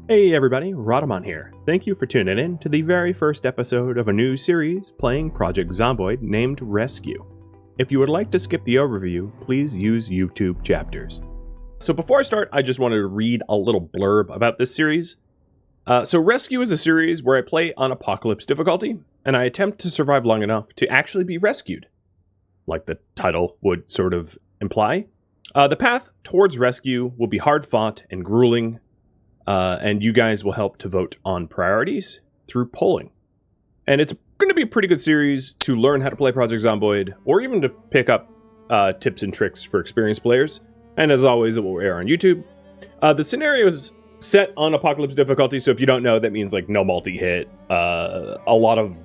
Hey everybody, Rhadamant here. Thank you for tuning in to the very first episode of a new series playing Project Zomboid named Rescue. If you would like to skip the overview, please use YouTube chapters. So before I start, I just wanted to read a little blurb about this series. So Rescue is a series where I play on Apocalypse difficulty, and I attempt to survive long enough to actually be rescued, like the title would sort of imply. The path towards rescue will be hard-fought and grueling, and you guys will help to vote on priorities through polling. And it's going to be a pretty good series to learn how to play Project Zomboid, or even to pick up tips and tricks for experienced players. And as always, it will air on YouTube. The scenario is set on Apocalypse difficulty, so if you don't know, that means like no multi-hit, a lot of,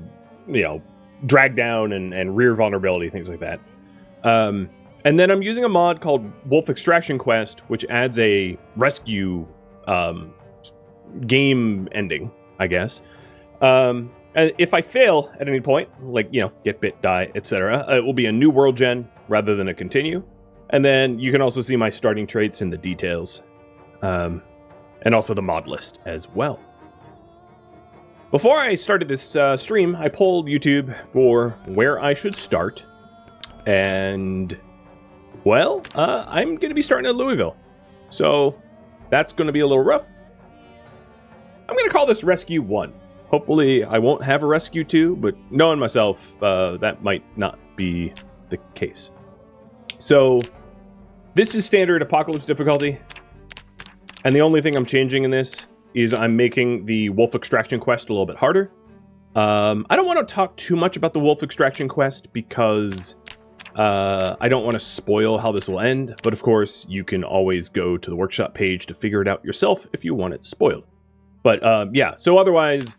drag down and rear vulnerability, things like that. And then I'm using a mod called Wolf Extraction Quest, which adds a rescue game ending, I guess. And if I fail at any point, like, get bit, die, etc., it will be a new world gen rather than a continue. And then you can also see my starting traits in the details, and also the mod list as well. Before I started this stream, I polled YouTube for where I should start, and, well, I'm going to be starting at Louisville, so that's going to be a little rough. I'm going to call this Rescue 1. Hopefully I won't have a Rescue 2, but knowing myself, that might not be the case. So, this is standard Apocalypse difficulty, and the only thing I'm changing in this is I'm making the Wolf Extraction Quest a little bit harder. I don't want to talk too much about the Wolf Extraction Quest because I don't want to spoil how this will end, but of course you can always go to the workshop page to figure it out yourself if you want it spoiled. But yeah, so otherwise,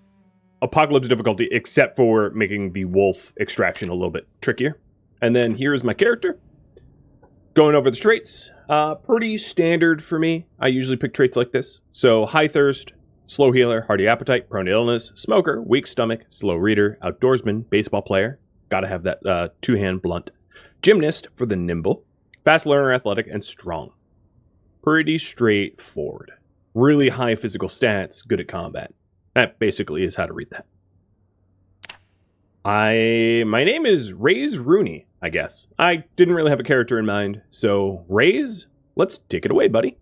Apocalypse difficulty, except for making the wolf extraction a little bit trickier. And then here's my character. Going over the traits, pretty standard for me. I usually pick traits like this. So high thirst, slow healer, hearty appetite, prone to illness, smoker, weak stomach, slow reader, outdoorsman, baseball player. Gotta have that two-hand blunt. Gymnast for the nimble, fast learner, athletic, and strong. Pretty straightforward. Really high physical stats, good at combat. That basically is how to read that. My name is Raze Rooney, I guess. I didn't really have a character in mind, so Raze, let's take it away, buddy.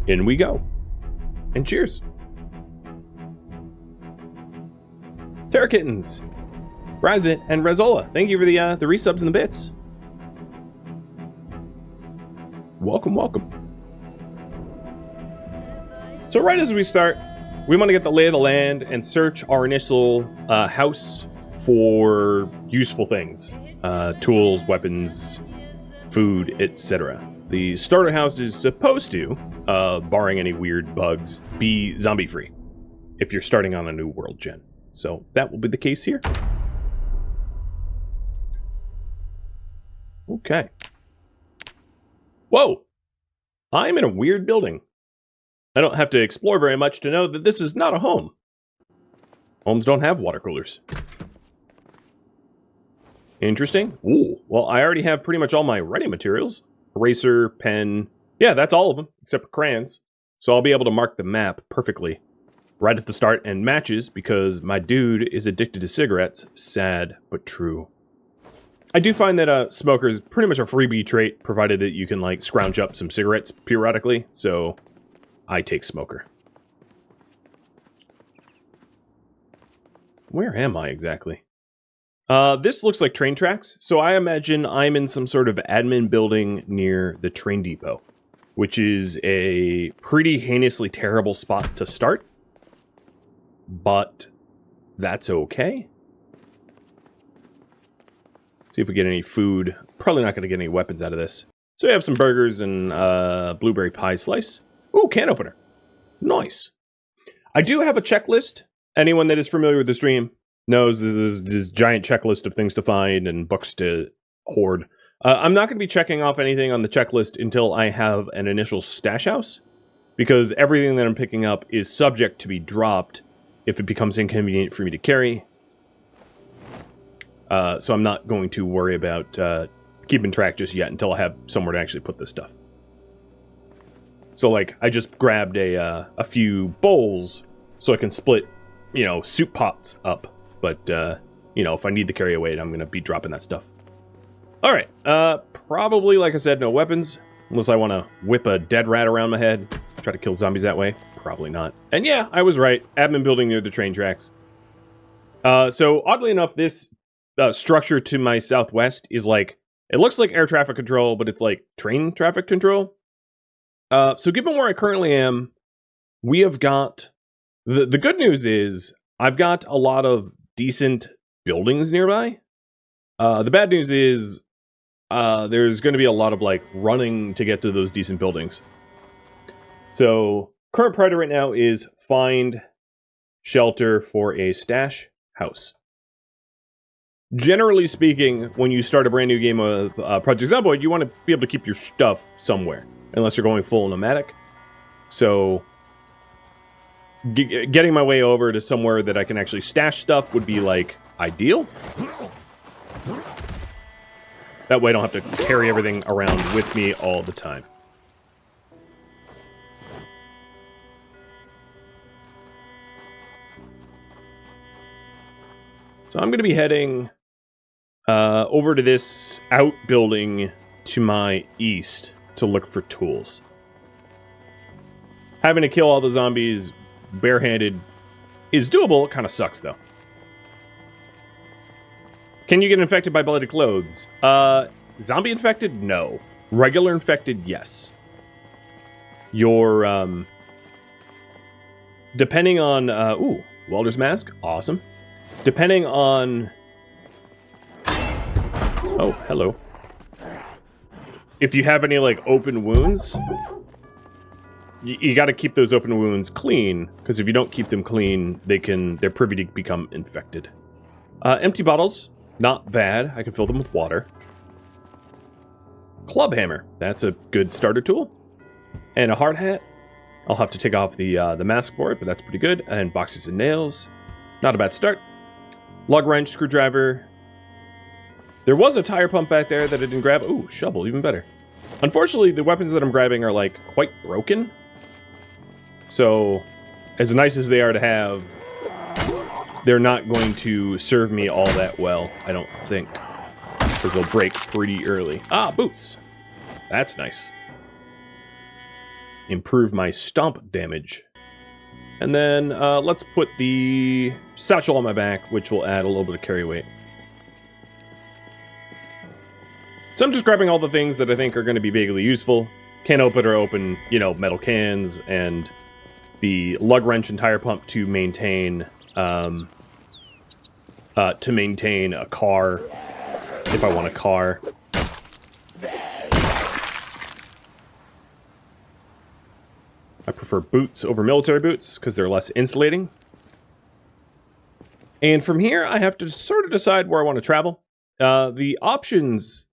In we go. And cheers. Terra Kittens, Razit, and Rezola, thank you for the resubs and the bits. Welcome, welcome. So right as we start, we want to get the lay of the land and search our initial house for useful things. Tools, weapons, food, etc. The starter house is supposed to, barring any weird bugs, be zombie-free if you're starting on a new world gen. So that will be the case here. Okay. Whoa! I'm in a weird building. I don't have to explore very much to know that this is not a home. Homes don't have water coolers. Interesting. Ooh, well, I already have pretty much all my writing materials. Eraser, pen. Yeah, that's all of them, except for crayons. So I'll be able to mark the map perfectly right at the start, and matches because my dude is addicted to cigarettes. Sad, but true. I do find that a smoker is pretty much a freebie trait, provided that you can, like, scrounge up some cigarettes periodically, so I take smoker. Where am I exactly? This looks like train tracks, so I imagine I'm in some sort of admin building near the train depot, which is a pretty heinously terrible spot to start, but that's okay. See if we get any food. Probably not going to get any weapons out of this. So we have some burgers and blueberry pie slice. Ooh, can opener. Nice. I do have a checklist. Anyone that is familiar with the stream knows this giant checklist of things to find and books to hoard. I'm not going to be checking off anything on the checklist until I have an initial stash house, because everything that I'm picking up is subject to be dropped if it becomes inconvenient for me to carry. So I'm not going to worry about keeping track just yet until I have somewhere to actually put this stuff. So, like, I just grabbed a few bowls so I can split, you know, soup pots up. But, you know, if I need to carry a weight, I'm going to be dropping that stuff. All right. Probably, like I said, no weapons. Unless I want to whip a dead rat around my head. Try to kill zombies that way. Probably not. And yeah, I was right. Admin building near the train tracks. So, oddly enough, this structure to my southwest is like... It looks like air traffic control, but it's like train traffic control. So given where I currently am, we have got... The good news is, I've got a lot of decent buildings nearby. The bad news is, there's going to be a lot of, like, running to get to those decent buildings. So, current priority right now is find shelter for a stash house. Generally speaking, when you start a brand new game of Project Zomboid, you want to be able to keep your stuff somewhere, unless you're going full nomadic. So, getting my way over to somewhere that I can actually stash stuff would be, like, ideal. That way I don't have to carry everything around with me all the time. So I'm going to be heading over to this outbuilding to my east to look for tools. Having to kill all the zombies barehanded is doable. It kind of sucks, though. Can you get infected by bloody clothes? Zombie infected? No. Regular infected? Yes. Your, depending on, ooh, welder's mask? Awesome. Depending on... Oh, hello. If you have any, like, open wounds, you got to keep those open wounds clean, because if you don't keep them clean, they're privy to become infected. Empty bottles, not bad. I can fill them with water. Club hammer, that's a good starter tool. And a hard hat. I'll have to take off the mask for it, but that's pretty good. And boxes and nails, not a bad start. Lug wrench, screwdriver. There was a tire pump back there that I didn't grab. Ooh, shovel, even better. Unfortunately, the weapons that I'm grabbing are, like, quite broken. So, as nice as they are to have, they're not going to serve me all that well, I don't think. Because they'll break pretty early. Ah, boots. That's nice. Improve my stomp damage. And then, let's put the satchel on my back, which will add a little bit of carry weight. So I'm just grabbing all the things that I think are going to be vaguely useful. Can opener open, you know, metal cans, and the lug wrench and tire pump to maintain a car, if I want a car. I prefer boots over military boots because they're less insulating. And from here, I have to sort of decide where I want to travel. The options...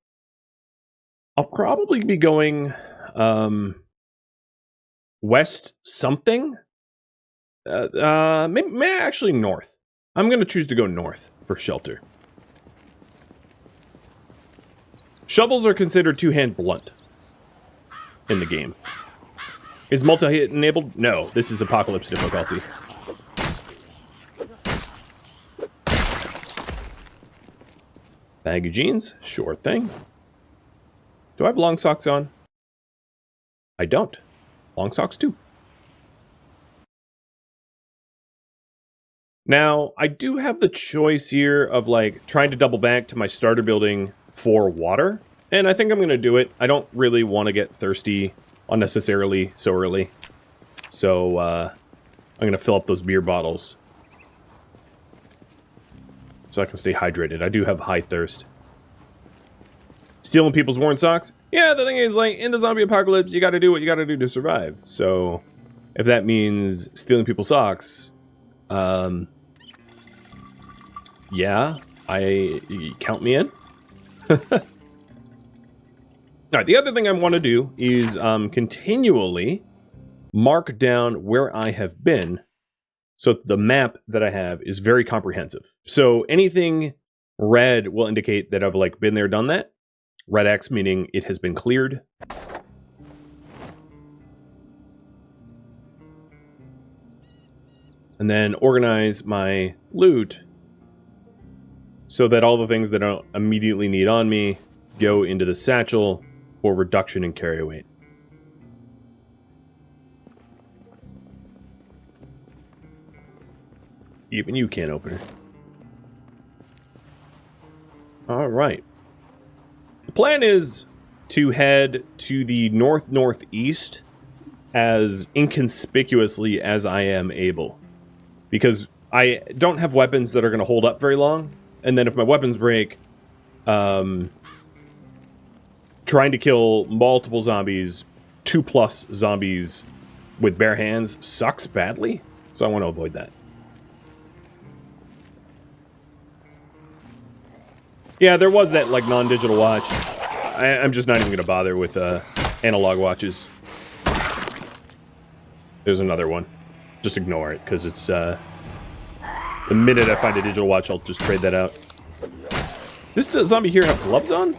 I'll probably be going west something. Maybe actually north. I'm going to choose to go north for shelter. Shovels are considered two-hand blunt in the game. Is multi-hit enabled? No, this is apocalypse difficulty. Baggy jeans? Sure thing. Do I have long socks on? I don't. Long socks too. Now, I do have the choice here of, like, trying to double back to my starter building for water. And I think I'm going to do it. I don't really want to get thirsty unnecessarily so early. So, I'm going to fill up those beer bottles. So I can stay hydrated. I do have high thirst. Stealing people's worn socks? Yeah, the thing is, like, in the zombie apocalypse, you gotta do what you gotta do to survive. So, if that means stealing people's socks, yeah, count me in. Alright, the other thing I want to do is continually mark down where I have been so that the map that I have is very comprehensive. So, anything red will indicate that I've, like, been there, done that. Red X meaning it has been cleared. and then organize my loot so that all the things that I don't immediately need on me go into the satchel for reduction in carry weight. Even you can't open it. Alright. The plan is to head to the north-northeast as inconspicuously as I am able. Because I don't have weapons that are going to hold up very long. And then if my weapons break, trying to kill multiple zombies, 2+ zombies with bare hands sucks badly. So I want to avoid that. Yeah, there was that, like, non-digital watch. I'm just not even going to bother with analog watches. There's another one. Just ignore it, because it's, the minute I find a digital watch, I'll just trade that out. Does this zombie here have gloves on?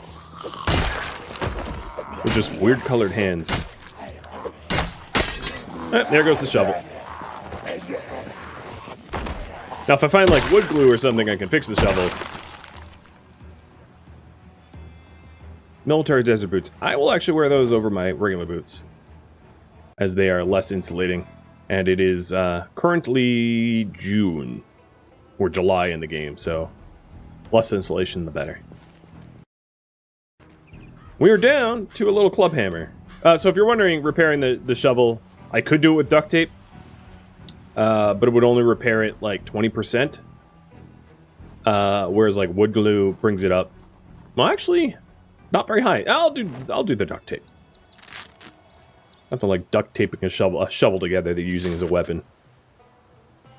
With just weird colored hands. There goes the shovel. Now, if I find, like, wood glue or something, I can fix the shovel. Military desert boots. I will actually wear those over my regular boots, as they are less insulating. And it is currently June, or July in the game, so less insulation the better. We are down to a little club hammer. So if you're wondering, repairing the shovel, I could do it with duct tape, but it would only repair it like 20%. Whereas like wood glue brings it up. Well, actually, not very high. I'll do the duct tape. Nothing like duct taping a shovel together that you're using as a weapon.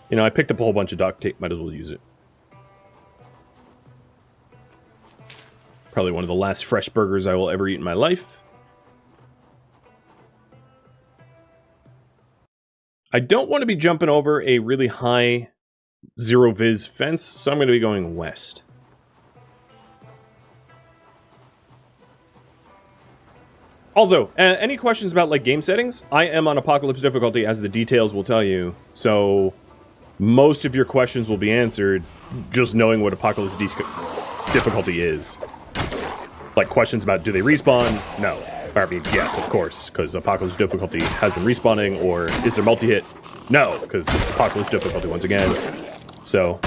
You know, I picked up a whole bunch of duct tape, might as well use it. Probably one of the last fresh burgers I will ever eat in my life. I don't want to be jumping over a really high zero-vis fence, so I'm going to be going west. Also, any questions about, like, game settings? I am on Apocalypse difficulty, as the details will tell you, so most of your questions will be answered just knowing what Apocalypse difficulty is. Like, questions about, do they respawn? No. I mean, yes, of course, because Apocalypse difficulty has them respawning, or is there multi-hit? No, because Apocalypse difficulty once again. So,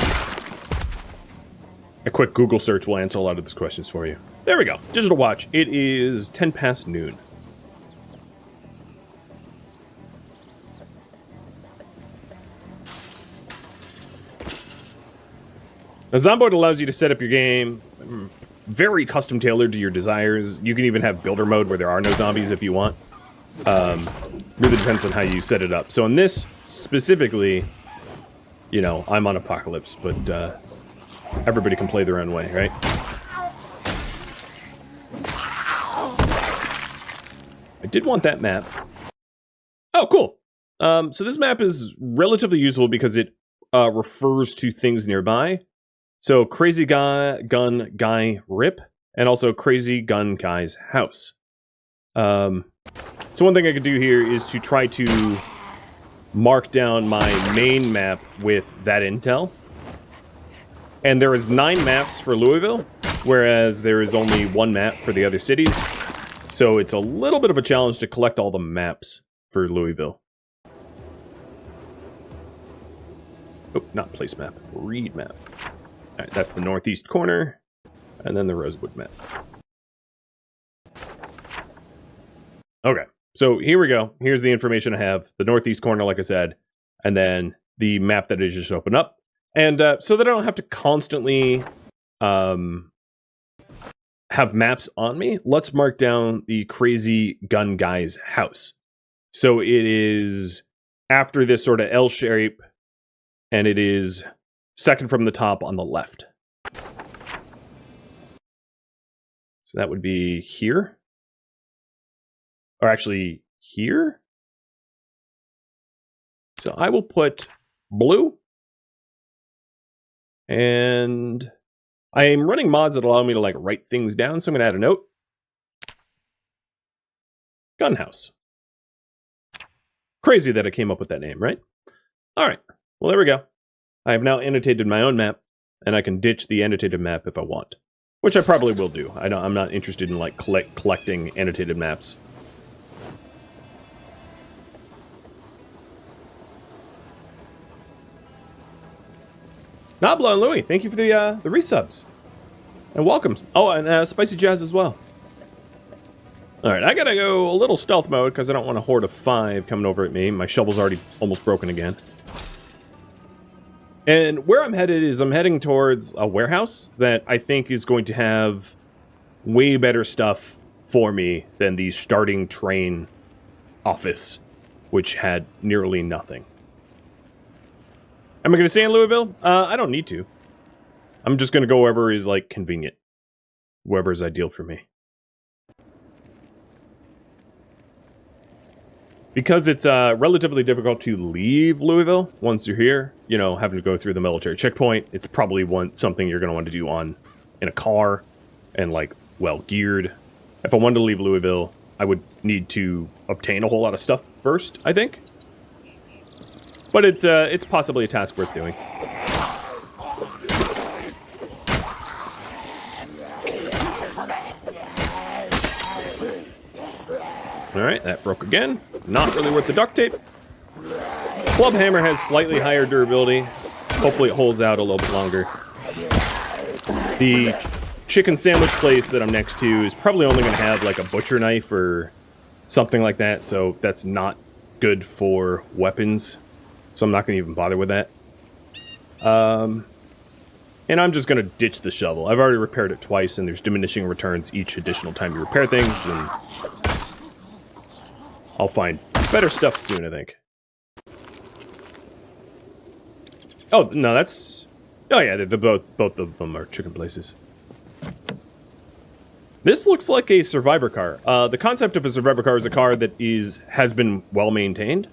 a quick Google search will answer a lot of these questions for you. There we go. Digital watch. It is 10 past noon. Now, Zomboid allows you to set up your game very custom tailored to your desires. You can even have builder mode where there are no zombies if you want. Really depends on how you set it up. So in this specifically, you know, I'm on Apocalypse, but everybody can play their own way, right? I did want that map. Oh, cool. So this map is relatively useful because it refers to things nearby. So Crazy Gun Guy Rip, and also Crazy Gun Guy's house. So one thing I could do here is to try to mark down my main map with that intel. And there is 9 maps for Louisville, whereas there is only 1 map for the other cities. So it's a little bit of a challenge to collect all the maps for Louisville. Oh, not place map, read map. All right, that's the northeast corner, and then the Rosewood map. Okay, so here we go. Here's the information I have. The northeast corner, like I said, and then the map that I just opened up. And so that I don't have to constantly have maps on me, let's mark down the Crazy Gun Guy's house. So it is after this sort of L shape, and it is second from the top on the left. So that would be here. Or actually, here? So I will put blue. And I am running mods that allow me to, like, write things down, so I'm going to add a note. Gunhouse. Crazy that I came up with that name, right? All right. Well, there we go. I have now annotated my own map, and I can ditch the annotated map if I want. Which I probably will do. I'm not interested in, like, collecting annotated maps. Nabla and Louie, thank you for the resubs. And welcome. Oh, and Spicy Jazz as well. Alright, I gotta go a little stealth mode, because I don't want a horde of 5 coming over at me. My shovel's already almost broken again. And where I'm headed is I'm heading towards a warehouse that I think is going to have way better stuff for me than the starting train office, which had nearly nothing. Am I going to stay in Louisville? I don't need to. I'm just going to go wherever is, like, convenient. Wherever is ideal for me. Because it's relatively difficult to leave Louisville once you're here, you know, having to go through the military checkpoint, it's probably something you're going to want to do in a car and, like, well geared. If I wanted to leave Louisville, I would need to obtain a whole lot of stuff first, I think. But it's possibly a task worth doing. Alright, that broke again. Not really worth the duct tape. Club hammer has slightly higher durability. Hopefully it holds out a little bit longer. The chicken sandwich place that I'm next to is probably only going to have like a butcher knife or something like that, so that's not good for weapons. So I'm not going to even bother with that. And I'm just going to ditch the shovel. I've already repaired it twice, and there's diminishing returns each additional time you repair things, and I'll find better stuff soon, I think. Oh, no, that's... Oh, yeah, both of them are chicken places. This looks like a survivor car. The concept of a survivor car is a car that has been well-maintained.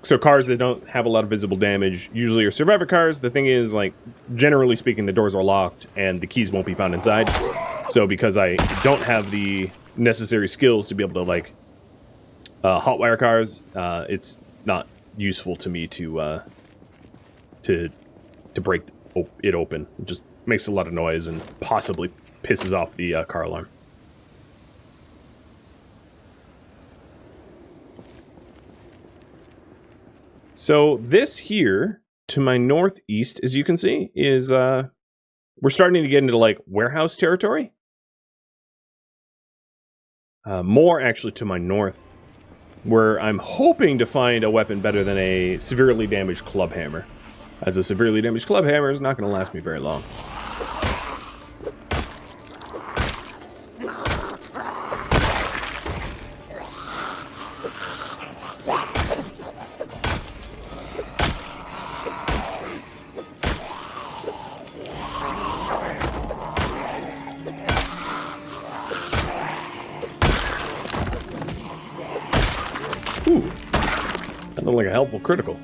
So cars that don't have a lot of visible damage usually are survivor cars. The thing is, like, generally speaking, the doors are locked and the keys won't be found inside. So because I don't have the necessary skills to be able to, like, hotwire cars, it's not useful to me to break it open. It just makes a lot of noise and possibly pisses off the car alarm. So this here, to my northeast, as you can see, is, we're starting to get into, like, warehouse territory. More, actually, to my north, where I'm hoping to find a weapon better than a severely damaged club hammer. As a severely damaged club hammer is not going to last me very long. Ooh, that looked like a helpful critical.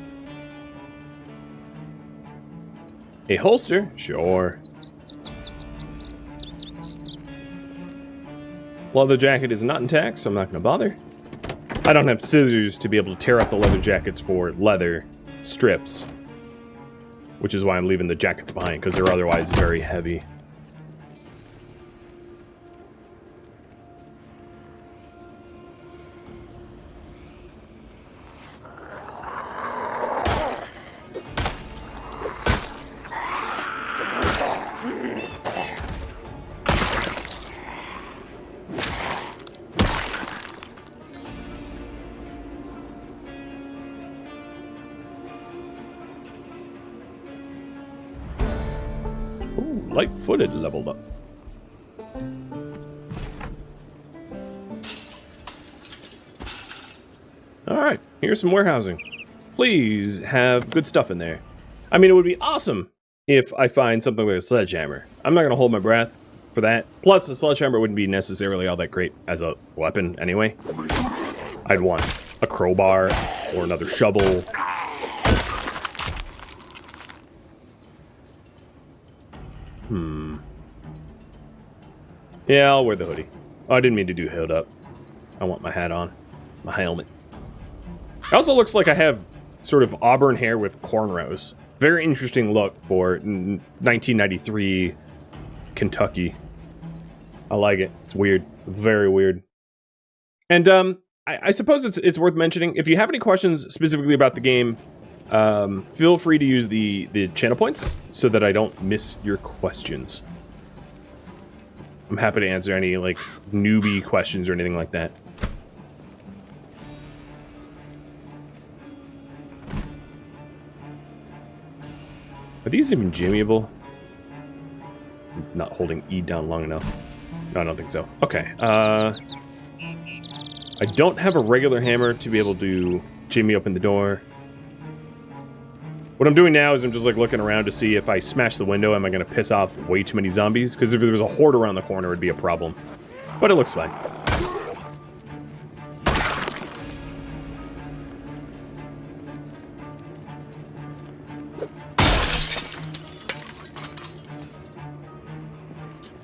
A holster? Sure. Leather jacket is not intact, so I'm not going to bother. I don't have scissors to be able to tear up the leather jackets for leather strips. Which is why I'm leaving the jackets behind, because they're otherwise very heavy. Light-footed leveled up. Alright, here's some warehousing. Please have good stuff in there. I mean, it would be awesome if I find something like a sledgehammer. I'm not going to hold my breath for that. Plus, a sledgehammer wouldn't be necessarily all that great as a weapon anyway. I'd want a crowbar or another shovel. Yeah, I'll wear the hoodie. Oh, I didn't mean to do hood up. I want my hat on. My helmet. It also looks like I have sort of auburn hair with cornrows. Very interesting look for 1993 Kentucky. I like it. It's weird. Very weird. And I suppose it's worth mentioning, if you have any questions specifically about the game, feel free to use the channel points so that I don't miss your questions. I'm happy to answer any, like, newbie questions or anything like that. Are these even jimmiable? I'm not holding E down long enough. No, I don't think so. Okay, I don't have a regular hammer to be able to jimmy open the door. What I'm doing now is I'm just like looking around to see if I smash the window, am I going to piss off way too many zombies? Because if there was a horde around the corner, it'd be a problem. But it looks fine.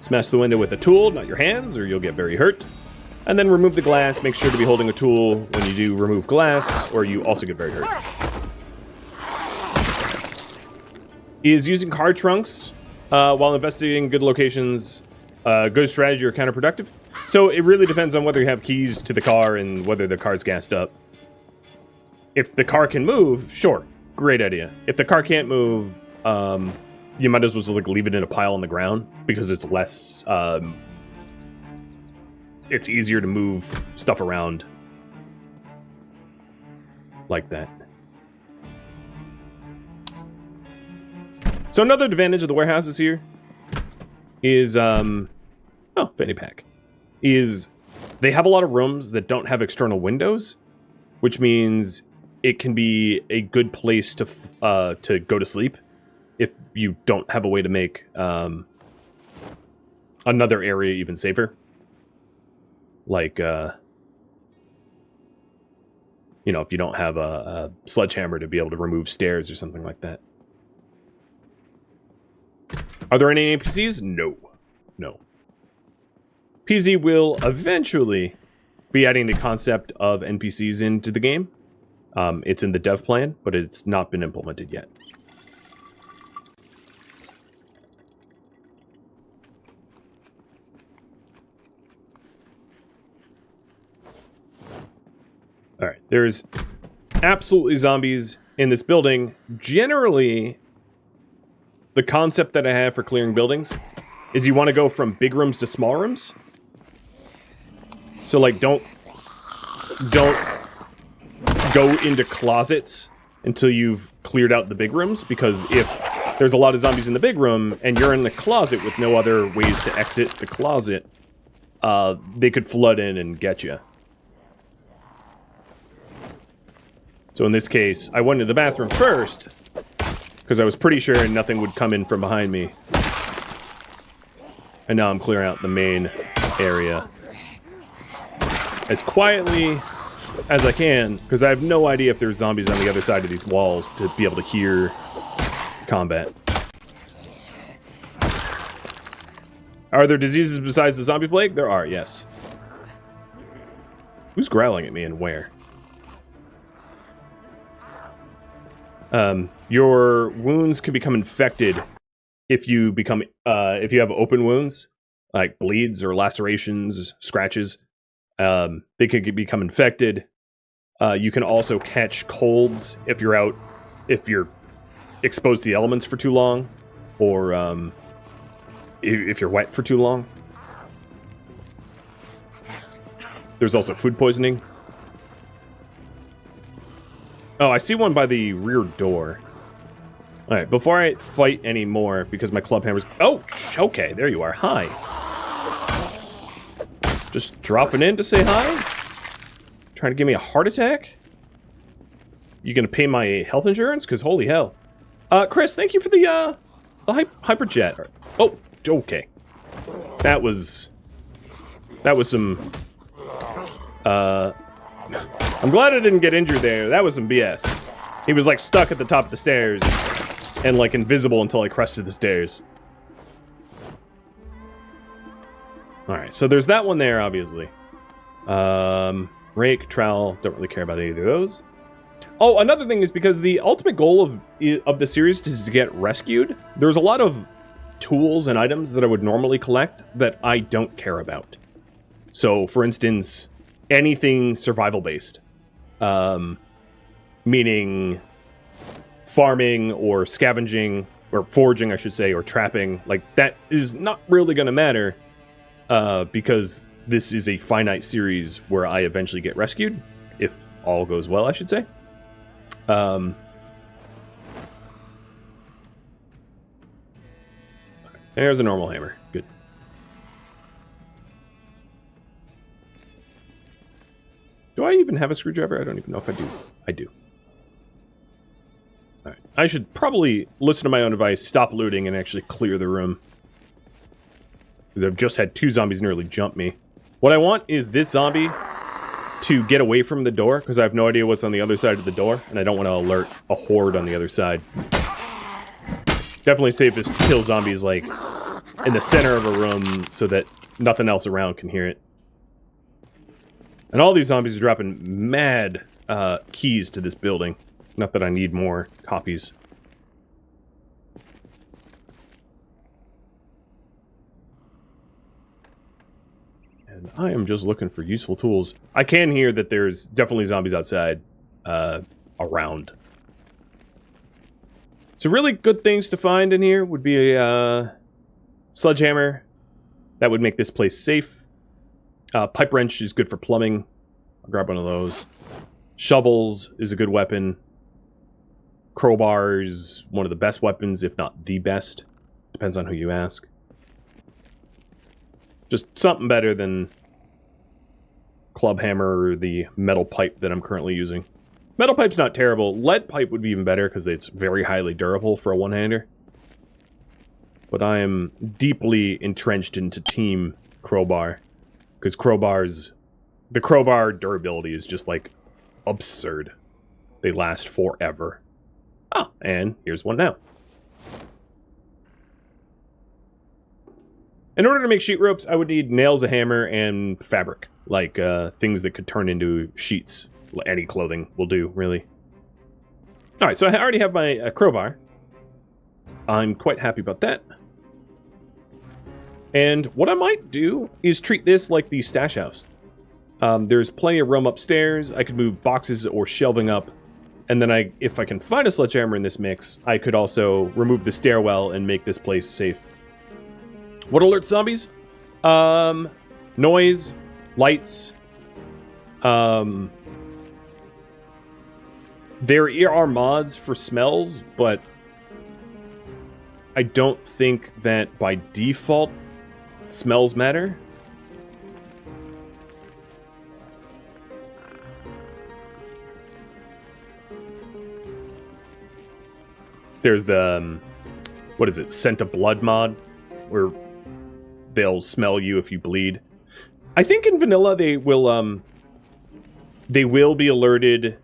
Smash the window with a tool, not your hands, or you'll get very hurt. And then remove the glass. Make sure to be holding a tool when you do remove glass, or you also get very hurt. He is using card trunks while investigating good locations. Good strategy or counterproductive. So it really depends on whether you have keys to the car and whether the car's gassed up. If the car can move, sure, great idea. If the car can't move, you might as well just like leave it in a pile on the ground because it's less. It's easier to move stuff around like that. So another advantage of the warehouses here is, oh, fanny pack, is they have a lot of rooms that don't have external windows, which means it can be a good place to go to sleep if you don't have a way to make another area even safer. Like, you know, if you don't have a sledgehammer to be able to remove stairs or something like that. Are there any NPCs? No. No. PZ will eventually be adding the concept of NPCs into the game. It's in the dev plan, but it's not been implemented yet. Alright, there's absolutely zombies in this building. Generally, the concept that I have for clearing buildings is you want to go from big rooms to small rooms. So, like, don't go into closets until you've cleared out the big rooms, because if there's a lot of zombies in the big room and you're in the closet with no other ways to exit the closet, they could flood in and get you. So in this case, I went to the bathroom first, because I was pretty sure nothing would come in from behind me. And now I'm clearing out the main area as quietly as I can, because I have no idea if there's zombies on the other side of these walls to be able to hear combat. Are there diseases besides the zombie plague? There are, yes. Who's growling at me and where? Your wounds can become infected if you have open wounds, like bleeds or lacerations, scratches. They could become infected. You can also catch colds if you're exposed to the elements for too long, or if you're wet for too long. There's also food poisoning. Oh, I see one by the rear door. Alright, before I fight anymore, because my club hammer's... Oh, okay, there you are. Hi. Just dropping in to say hi? Trying to give me a heart attack? You gonna pay my health insurance? Because holy hell. Chris, thank you for the hyper jet. Oh, okay. That was some... I'm glad I didn't get injured there. That was some BS. He was, like, stuck at the top of the stairs and, like, invisible until I crested the stairs. Alright, so there's that one there, obviously. Rake, trowel, don't really care about either of those. Oh, another thing is because the ultimate goal of the series is to get rescued. There's a lot of tools and items that I would normally collect that I don't care about. So, for instance, anything survival-based. Meaning farming or scavenging, or foraging, I should say, or trapping. Like, that is not really going to matter because this is a finite series where I eventually get rescued, if all goes well, I should say. There's a normal hammer. Good. Do I even have a screwdriver? I don't even know if I do. I do. Alright. I should probably listen to my own advice, stop looting, and actually clear the room. Because I've just had 2 zombies nearly jump me. What I want is this zombie to get away from the door, because I have no idea what's on the other side of the door, and I don't want to alert a horde on the other side. Definitely safest to kill zombies, like, in the center of a room, so that nothing else around can hear it. And all these zombies are dropping mad keys to this building. Not that I need more copies. And I am just looking for useful tools. I can hear that there's definitely zombies outside, around. So really good things to find in here would be a sledgehammer. That would make this place safe. Pipe wrench is good for plumbing. I'll grab one of those. Shovels is a good weapon. Crowbar is one of the best weapons, if not the best. Depends on who you ask. Just something better than club hammer or the metal pipe that I'm currently using. Metal pipe's not terrible. Lead pipe would be even better because it's very highly durable for a one-hander. But I am deeply entrenched into Team Crowbar. Because the crowbar durability is just, like, absurd. They last forever. Oh, and here's one now. In order to make sheet ropes, I would need nails, a hammer, and fabric. Like, things that could turn into sheets. Any clothing will do, really. Alright, so I already have my crowbar. I'm quite happy about that. And what I might do is treat this like the stash house. There's plenty of room upstairs. I could move boxes or shelving up. And then if I can find a sledgehammer in this mix, I could also remove the stairwell and make this place safe. What alerts zombies? Noise, lights. There are mods for smells, but I don't think that by default smells matter. There's the, what is it, scent of blood mod, where they'll smell you if you bleed. I think in vanilla they will be alerted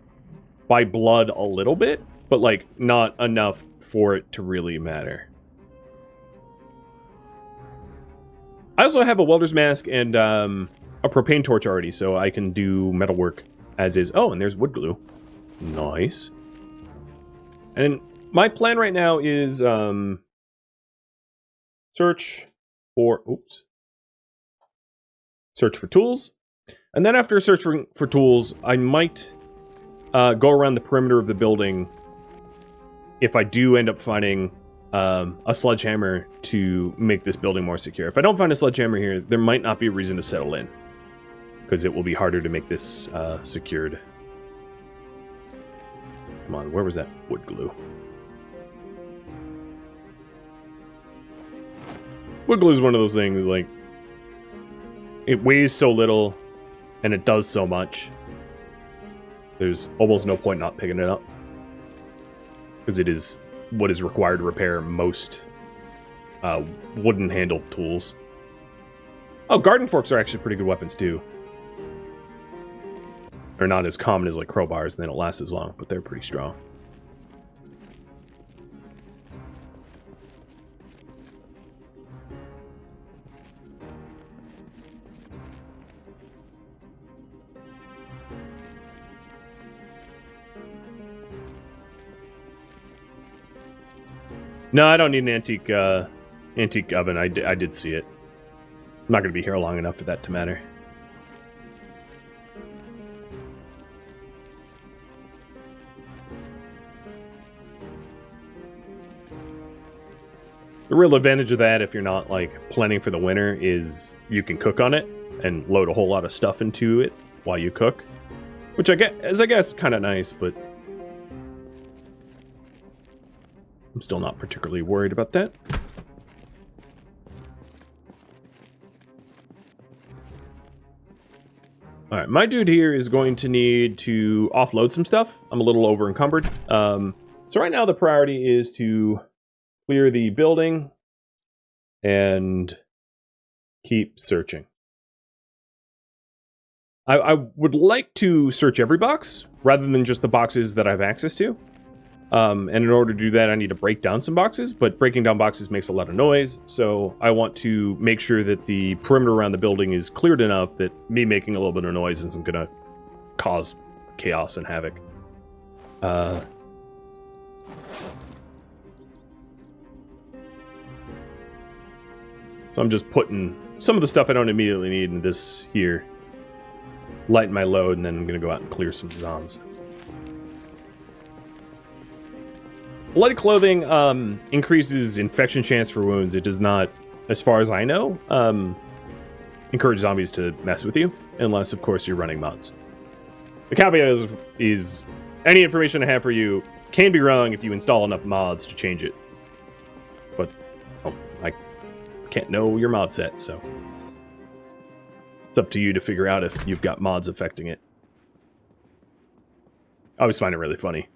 by blood a little bit, but like not enough for it to really matter. I also have a welder's mask and a propane torch already, so I can do metalwork as is. Oh, and there's wood glue. Nice. And my plan right now is search for tools. And then after searching for tools, I might go around the perimeter of the building if I do end up finding a sledgehammer to make this building more secure. If I don't find a sledgehammer here, there might not be a reason to settle in, because it will be harder to make this secured. Come on, where was that wood glue? Wood glue is one of those things, like, it weighs so little, and it does so much. There's almost no point not picking it up. Because it is what is required to repair most wooden-handled tools. Oh, garden forks are actually pretty good weapons, too. They're not as common as, like, crowbars, and they don't last as long, but they're pretty strong. No, I don't need an antique oven. I did see it. I'm not going to be here long enough for that to matter. The real advantage of that, if you're not like planning for the winter, is you can cook on it and load a whole lot of stuff into it while you cook, which I guess kind of nice, but I'm still not particularly worried about that. All right, my dude here is going to need to offload some stuff. I'm a little over encumbered. So right now the priority is to clear the building and keep searching. I would like to search every box rather than just the boxes that I have access to. And in order to do that, I need to break down some boxes, but breaking down boxes makes a lot of noise. So I want to make sure that the perimeter around the building is cleared enough that me making a little bit of noise isn't going to cause chaos and havoc. So I'm just putting some of the stuff I don't immediately need in this here. Lighten my load, and then I'm going to go out and clear some zombs. Bloody clothing increases infection chance for wounds. It does not, as far as I know, encourage zombies to mess with you, unless, of course, you're running mods. The caveat is any information I have for you can be wrong if you install enough mods to change it. But I can't know your mod set, so it's up to you to figure out if you've got mods affecting it. I always find it really funny.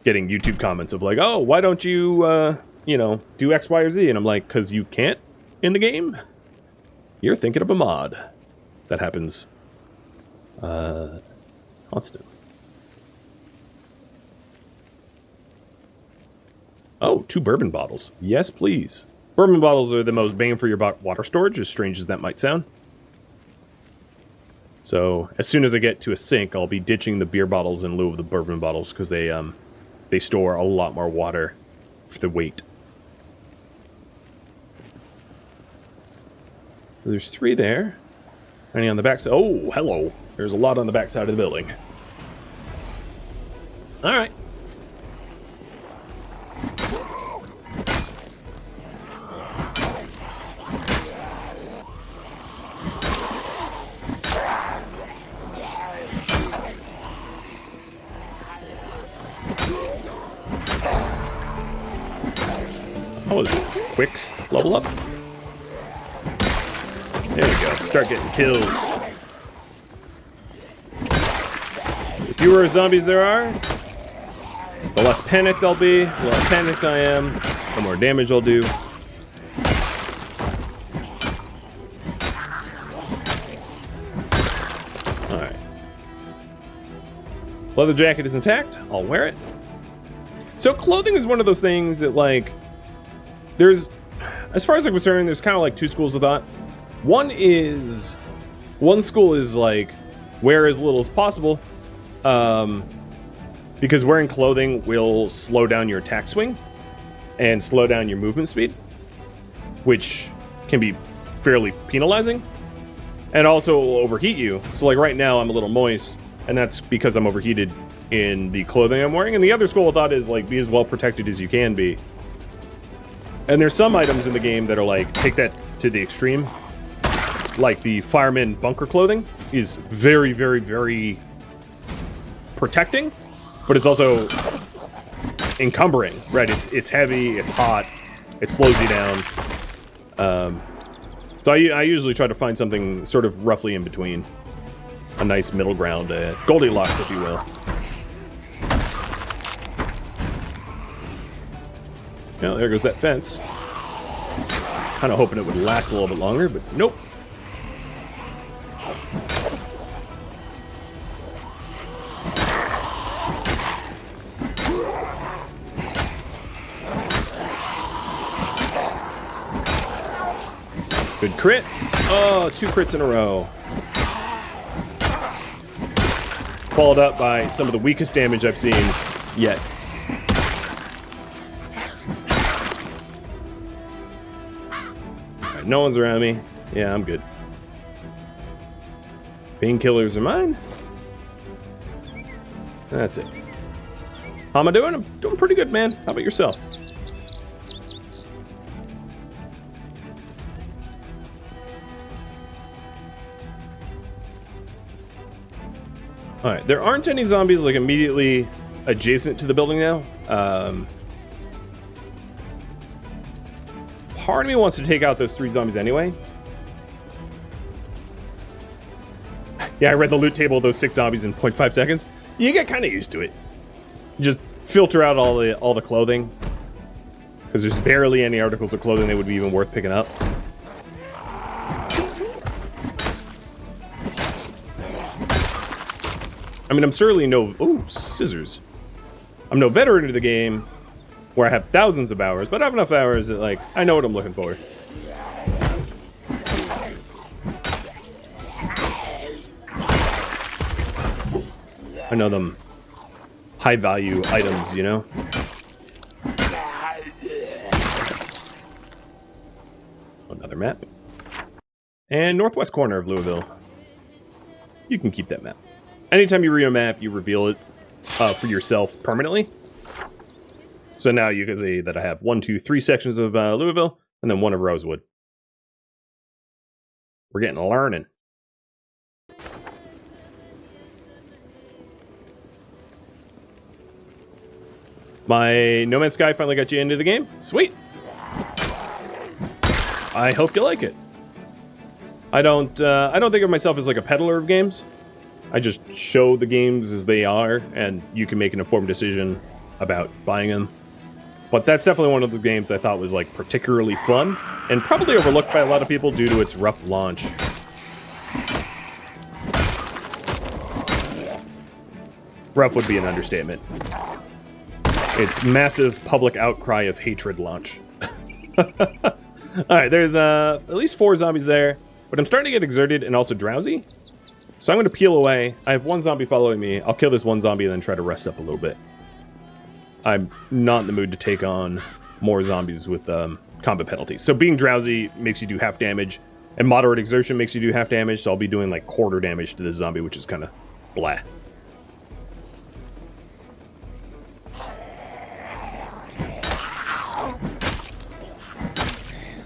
Getting YouTube comments of like, oh, why don't you, do X, Y, or Z? And I'm like, because you can't in the game? You're thinking of a mod. That happens constant. Oh, 2 bourbon bottles. Yes, please. Bourbon bottles are the most bang for your buck water storage, as strange as that might sound. So, as soon as I get to a sink, I'll be ditching the beer bottles in lieu of the bourbon bottles, because they store a lot more water for the weight. There's 3 there. Any on the back side? Oh, hello. There's a lot on the back side of the building. All right. That was a quick level up. There we go. Start getting kills. The fewer zombies there are, the less panicked I'll be. The less panicked I am, the more damage I'll do. Alright. Leather jacket is intact. I'll wear it. So clothing is one of those things that, like, there's, as far as I'm concerned, there's kind of like 2 schools of thought. One school is like, wear as little as possible, because wearing clothing will slow down your attack swing and slow down your movement speed, which can be fairly penalizing, and also will overheat you. So like right now I'm a little moist, and that's because I'm overheated in the clothing I'm wearing. And the other school of thought is like, be as well protected as you can be. And there's some items in the game that are like, take that to the extreme. Like the fireman bunker clothing is very, very, very protecting, but it's also encumbering, right? It's heavy, it's hot, it slows you down. So I usually try to find something sort of roughly in between. A nice middle ground, Goldilocks, if you will. Well, there goes that fence. Kind of hoping it would last a little bit longer, but nope. Good crits. Oh, 2 crits in a row. Followed up by some of the weakest damage I've seen yet. Alright, no one's around me. Yeah, I'm good. Painkillers are mine. That's it. How am I doing? I'm doing pretty good, man. How about yourself? Alright, there aren't any zombies like immediately adjacent to the building now. Part of me wants to take out those 3 zombies anyway. Yeah, I read the loot table of those 6 zombies in 0.5 seconds. You get kind of used to it. Just filter out all the clothing, because there's barely any articles of clothing that would be even worth picking up. I mean, I'm certainly no... Ooh, scissors. I'm no veteran of the game, where I have thousands of hours, but I have enough hours that, like, I know what I'm looking for. I know them high-value items, you know? Another map. And northwest corner of Louisville. You can keep that map. Anytime you read a map, you reveal it for yourself permanently. So now you can see that I have 1, 2, 3 sections of Louisville, and then 1 of Rosewood. We're getting learning. My No Man's Sky finally got you into the game. Sweet. I hope you like it. I don't think of myself as like a peddler of games. I just show the games as they are, and you can make an informed decision about buying them. But that's definitely one of the games I thought was like particularly fun, and probably overlooked by a lot of people due to its rough launch. Rough would be an understatement. Its massive public outcry of hatred launch. Alright, there's at least 4 zombies there, but I'm starting to get exerted and also drowsy. So I'm going to peel away. I have 1 zombie following me. I'll kill this 1 zombie and then try to rest up a little bit. I'm not in the mood to take on more zombies with combat penalties. So being drowsy makes you do half damage, and moderate exertion makes you do half damage, so I'll be doing like quarter damage to this zombie, which is kind of blah.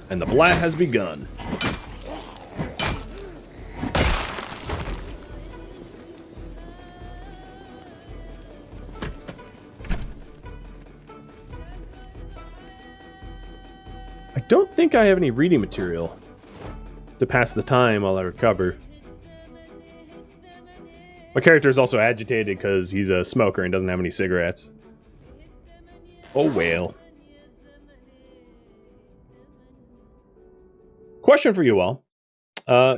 And the blah has begun. I don't think I have any reading material to pass the time while I recover. My character is also agitated because he's a smoker and doesn't have any cigarettes. Oh well. Question for you all.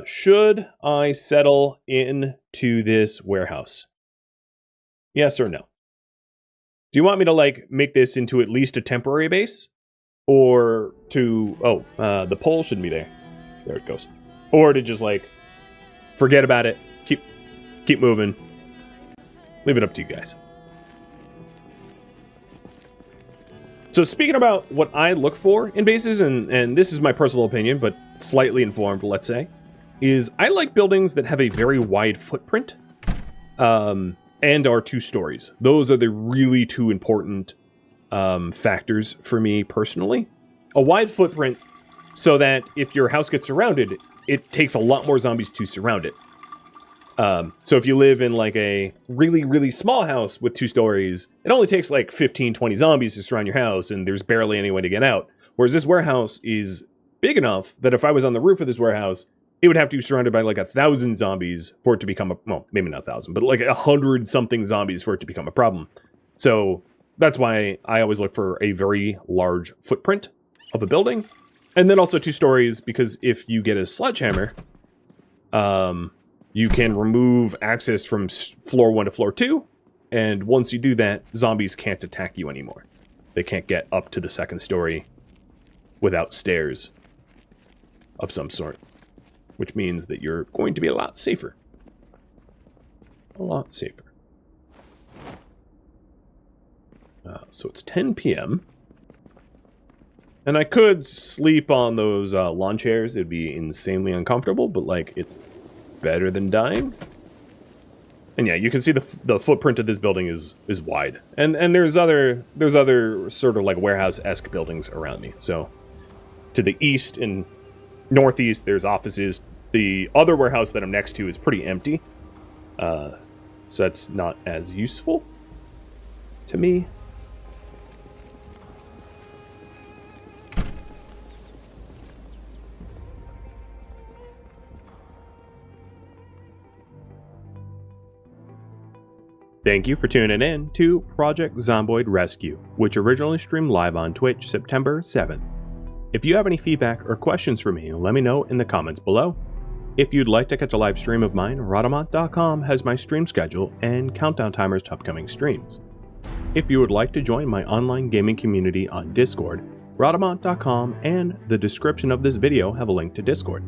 Should I settle into this warehouse? Yes or no? Do you want me to, like, make this into at least a temporary base? Or to... Oh, the pole shouldn't be there. There it goes. Or to just, like, forget about it. Keep moving. Leave it up to you guys. So speaking about what I look for in bases, and this is my personal opinion, but slightly informed, let's say, is I like buildings that have a very wide footprint and are 2 stories. Those are the really 2 important factors for me personally. A wide footprint so that if your house gets surrounded, it takes a lot more zombies to surround it. So if you live in like a really, really small house with 2 stories, it only takes like 15, 20 zombies to surround your house, and there's barely any way to get out. Whereas this warehouse is big enough that if I was on the roof of this warehouse, it would have to be surrounded by like 1,000 zombies for it to become a... Well, maybe not 1,000, but like 100-something zombies for it to become a problem. So that's why I always look for a very large footprint of a building. And then also 2 stories, because if you get a sledgehammer... you can remove access from floor 1 to floor 2, and once you do that, zombies can't attack you anymore. They can't get up to the 2nd story without stairs of some sort, which means that you're going to be a lot safer. A lot safer. So it's 10 p.m. And I could sleep on those lawn chairs. It'd be insanely uncomfortable, but like it's better than dying. And yeah, you can see the footprint of this building is wide. And there's other sort of like warehouse-esque buildings around me. So to the east and northeast, there's offices. The other warehouse that I'm next to is pretty empty. So that's not as useful to me. Thank you for tuning in to Project Zomboid Rescue, which originally streamed live on Twitch September 7th. If you have any feedback or questions for me, let me know in the comments below. If you'd like to catch a live stream of mine, Rhadamant.com has my stream schedule and countdown timers to upcoming streams. If you would like to join my online gaming community on Discord, Rhadamant.com and the description of this video have a link to Discord.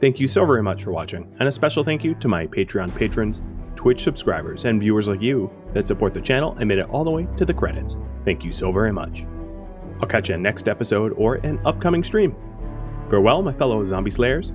Thank you so very much for watching, and a special thank you to my Patreon patrons, Twitch subscribers, and viewers like you that support the channel and made it all the way to the credits. Thank you so very much. I'll catch you in next episode or an upcoming stream. Farewell, my fellow zombie slayers.